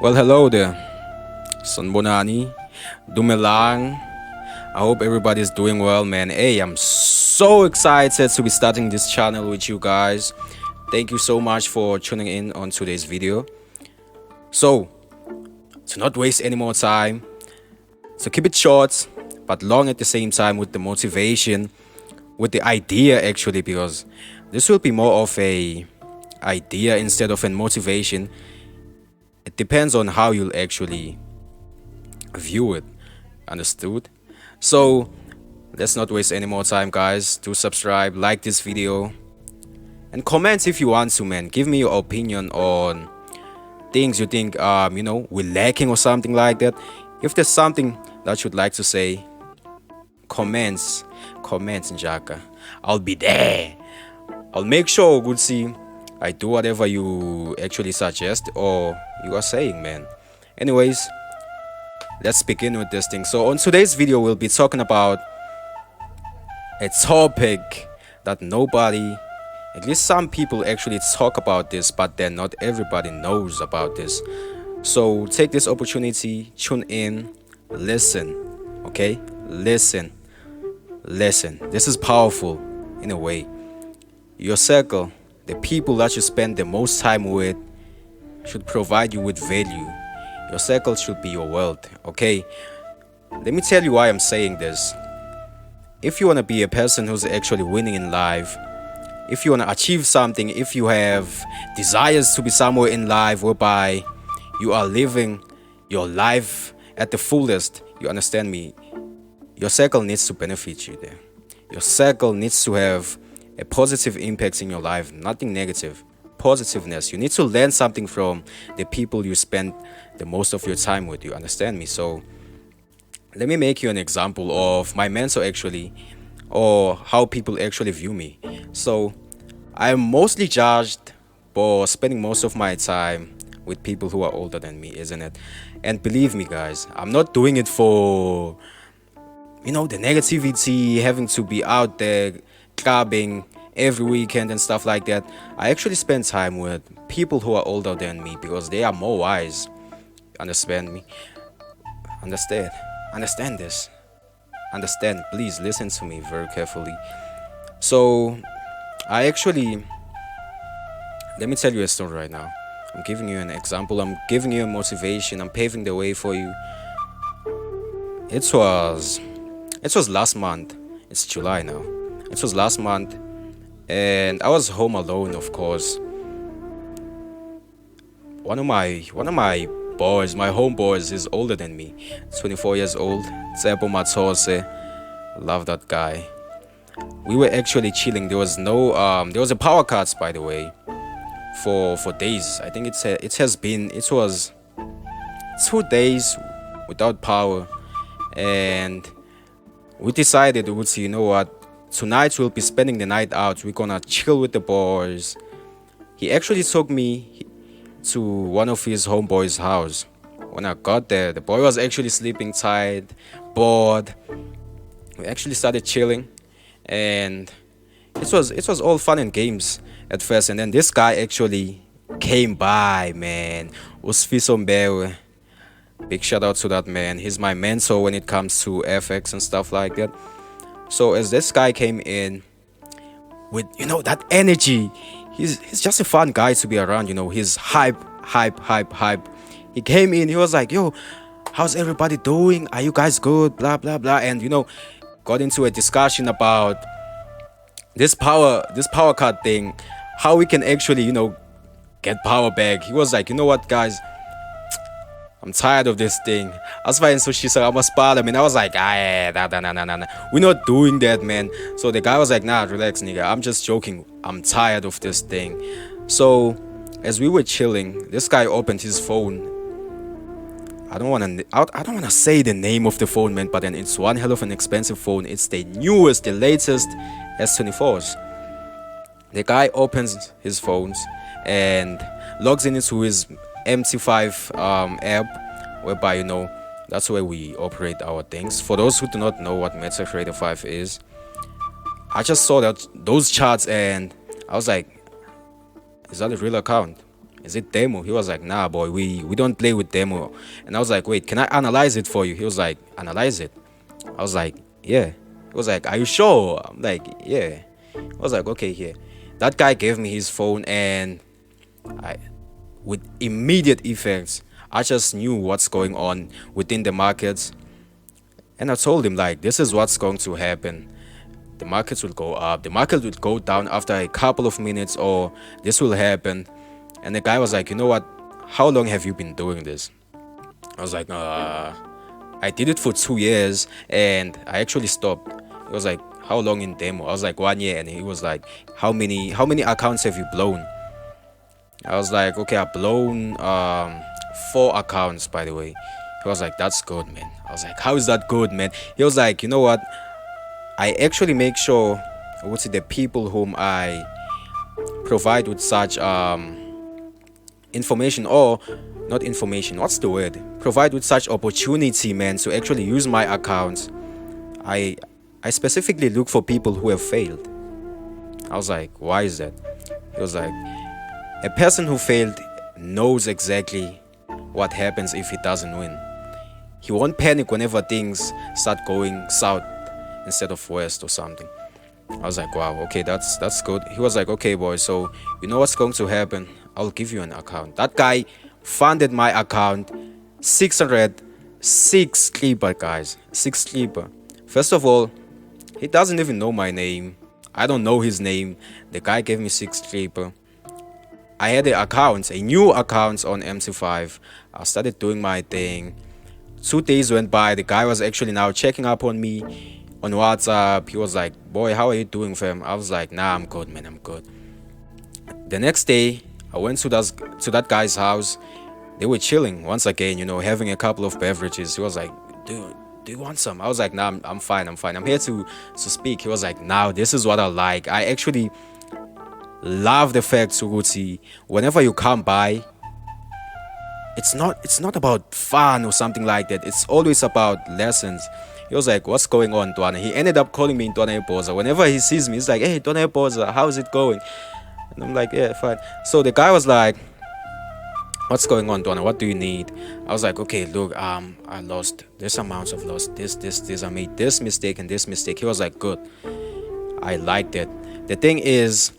Well, hello there. Sanbonani, Dumelang. I hope everybody's doing well, man. Hey, I'm so excited to be starting this channel with you guys. Thank you so much for tuning in on today's video. So, to not waste any more time, so keep it short but long at the same time, with the motivation, with the idea actually, because this will be more of a idea instead of a motivation. It depends on how you'll actually view it. Understood? So let's not waste any more time, guys. Do subscribe, like this video, and comment if you want to, man. Give me your opinion on things you think we're lacking or something like that. If there's something that you'd like to say, comments Njaka. I'll be there. I'll make sure, good see, I do whatever you actually suggest or you are saying, man. Anyways, let's begin with this thing. So on today's video, we'll be talking about a topic that nobody, at least some people actually talk about this, but then not everybody knows about this. So take this opportunity, tune in, listen, okay? Listen. This is powerful in a way. Your circle, the people that you spend the most time with, should provide you with value. Your circle should be your world, okay? Let me tell you why I'm saying this. If you want to be a person who's actually winning in life, if you want to achieve something, if you have desires to be somewhere in life whereby you are living your life at the fullest, you understand me, your circle needs to benefit you there. Your circle needs to have a positive impact in your life, nothing negative. Positiveness. You need to learn something from the people you spend the most of your time with, you understand me? So let me make you an example of my mentor actually, or how people actually view me. So I'm mostly judged for spending most of my time with people who are older than me, isn't it? And believe me, guys, I'm not doing it for the negativity, having to be out there clubbing every weekend and stuff like that. I actually spend time with people who are older than me because they are more wise. Understand me? Understand this. Understand. Please listen to me very carefully. So let me tell you a story right now. I'm giving you an example. I'm giving you a motivation. I'm paving the way for you. It was last month. It's July now. It was last month, and I was home alone, of course. One of my boys, my homeboys, is older than me, 24 years old. Tsebo Matose, love that guy. We were actually chilling. There was a power cut, by the way, for days. I think it was 2 days without power, and we decided, you know what? Tonight we'll be spending the night out. We're gonna chill with the boys. He actually took me to one of his homeboys' house. When I got there, the boy was actually sleeping tight, bored. We actually started chilling, and it was all fun and games at first. And then this guy actually came by, man. Usfiso Mbewe. Big shout out to that man. He's my mentor when it comes to FX and stuff like that. So as this guy came in with that energy, he's just a fun guy to be around. He's hype. He came in, he was like, yo, how's everybody doing? Are you guys good? Blah blah blah. And got into a discussion about this power cut thing, how we can actually get power back. He was like, you know what, guys, I'm tired of this thing. As far as she said, I'm a spot. I was like, nah. We're not doing that, man. So the guy was like, nah, relax, nigga. I'm just joking. I'm tired of this thing. So as we were chilling, this guy opened his phone. I don't wanna say the name of the phone, man, but then it's one hell of an expensive phone. It's the newest, the latest S24s. The guy opens his phones and logs into his MT5 app, whereby that's where we operate our things. For those who do not know what MetaTrader 5 is, I just saw those charts and I was like, is that a real account? Is it demo? He was like, nah, boy, we don't play with demo. And I was like, wait, can I analyze it for you? He was like, analyze it. I was like, yeah. He was like, are you sure? I'm like, yeah. I was like, okay, here. That guy gave me his phone, and I, with immediate effects, I just knew what's going on within the markets. And I told him, like, this is what's going to happen. The markets will go up, the market will go down after a couple of minutes, or this will happen. And the guy was like, you know what? How long have you been doing this? I was like, I did it for 2 years and I actually stopped. He was like, how long in demo? I was like, 1 year. And he was like, how many accounts have you blown? I was like, okay, I've blown 4 accounts, by the way. He was like, that's good, man. I was like, how is that good, man? He was like, you know what? I actually make sure, what's it, the people whom I provide with such information, or not information, what's the word, provide with such opportunity, man, to actually use my accounts. I i specifically look for people who have failed. I was like, why is that? He was like, a person who failed knows exactly what happens if he doesn't win. He won't panic whenever things start going south instead of west or something. I was like, wow, okay, that's good. He was like, okay, boy, so you know what's going to happen? I'll give you an account. That guy funded my account 606 clipper, guys. 6 clipper. First of all, he doesn't even know my name. I don't know his name. The guy gave me 6 clipper. I had a new account on MC5. I started doing my thing. 2 days went by. The guy was actually now checking up on me on WhatsApp. He was like, boy, how are you doing, fam? I was like, nah, I'm good, man, I'm good. The next day, I went to that guy's house. They were chilling once again, having a couple of beverages. He was like, dude, do you want some? I was like, nah, I'm fine, I'm here to speak. He was like, now, this is what I like. I actually love the fact, Suguti, whenever you come by, it's not about fun or something like that. It's always about lessons. He was like, what's going on, Dwana? He ended up calling me Dwana Eboza. Whenever he sees me, he's like, hey, Dwana Eboza, how's it going? And I'm like, yeah, fine. So the guy was like, what's going on, Dwana? What do you need? I was like, okay, look, I lost this amount of loss, this. I made this mistake and this mistake. He was like, good. I liked it. The thing is,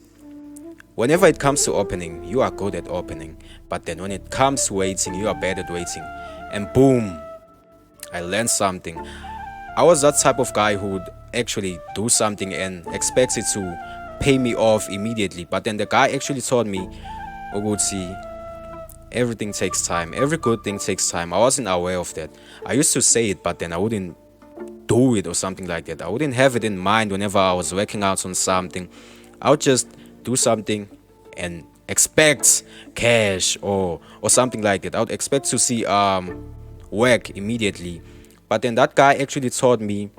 whenever it comes to opening, you are good at opening. But then when it comes to waiting, you are bad at waiting. And boom, I learned something. I was that type of guy who would actually do something and expects it to pay me off immediately. But then the guy actually told me, Oguti, everything takes time. Every good thing takes time. I wasn't aware of that. I used to say it, but then I wouldn't do it or something like that. I wouldn't have it in mind whenever I was working out on something. I would just do something and expect cash or something like that. I would expect to see work immediately. But then that guy actually taught me,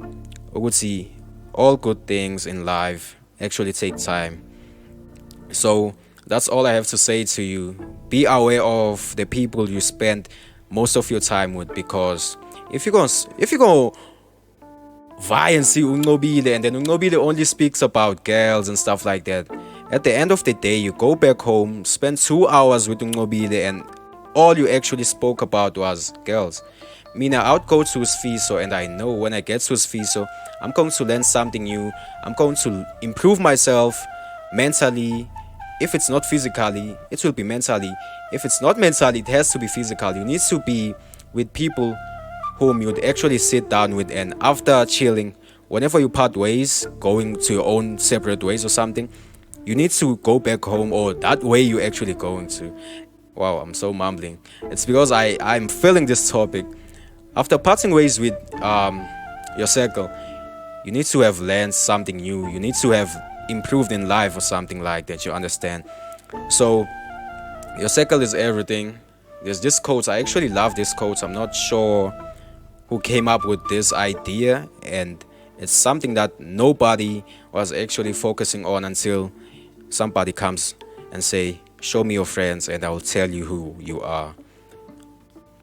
Oguti, all good things in life actually take time. So that's all I have to say to you. Be aware of the people you spend most of your time with, because if you go vie and see Unobile, and then Unobile only speaks about girls and stuff like that, at the end of the day, you go back home, spend 2 hours with Unobile, and all you actually spoke about was girls. Mina, I would go to Sfiso, and I know when I get to Sfiso, I'm going to learn something new. I'm going to improve myself mentally. If it's not physically, it will be mentally. If it's not mentally, it has to be physical. You need to be with people whom you'd actually sit down with, and after chilling, whenever you part ways, going to your own separate ways or something, you need to go back home, or that way you're actually going to. Wow, I'm so mumbling. It's because I'm feeling this topic. After parting ways with your circle, you need to have learned something new. You need to have improved in life or something like that, you understand? So your circle is everything. There's this quote. I actually love this quote. I'm not sure who came up with this idea, and it's something that nobody was actually focusing on until somebody comes and say, show me your friends and I will tell you who you are.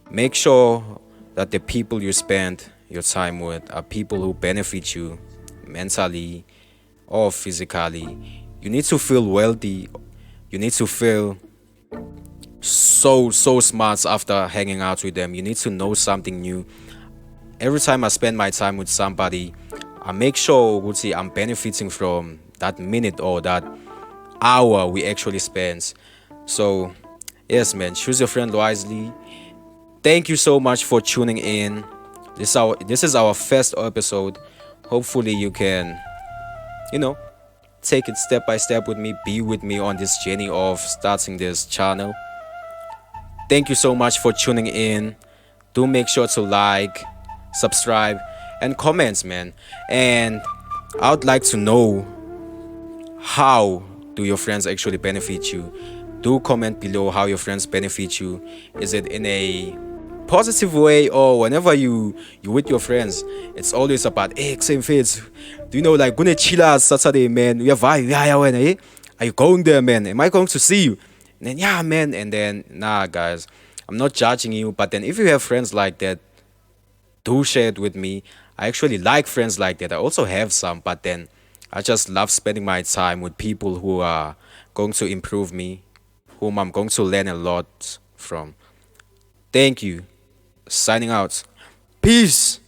Make sure that the people you spend your time with are people who benefit you mentally or physically. You need to feel wealthy. You need to feel so smart after hanging out with them. You need to know something new. Every time I spend my time with somebody, I make sure Gucci, I'm benefiting from that minute or that hour we actually spend. So yes, man, choose your friend wisely. Thank you so much for tuning in. This is our first episode. Hopefully you can, you know, take it step by step with me, be with me on this journey of starting this channel. Thank you so much for tuning in. Do make sure to like, subscribe, and comment, man. And I would like to know, how do your friends actually benefit you? Do comment below how your friends benefit you. Is it in a positive way, or whenever you with your friends, it's always about, hey, same face. Do you know, like, gonna chill out Saturday, man? We have vibe, yeah, when, eh? Are you going there, man? Am I going to see you? And then, yeah, man. And then, nah, guys, I'm not judging you, but then if you have friends like that, do share it with me. I actually like friends like that. I also have some, but then I just love spending my time with people who are going to improve me, whom I'm going to learn a lot from. Thank you. Signing out. Peace.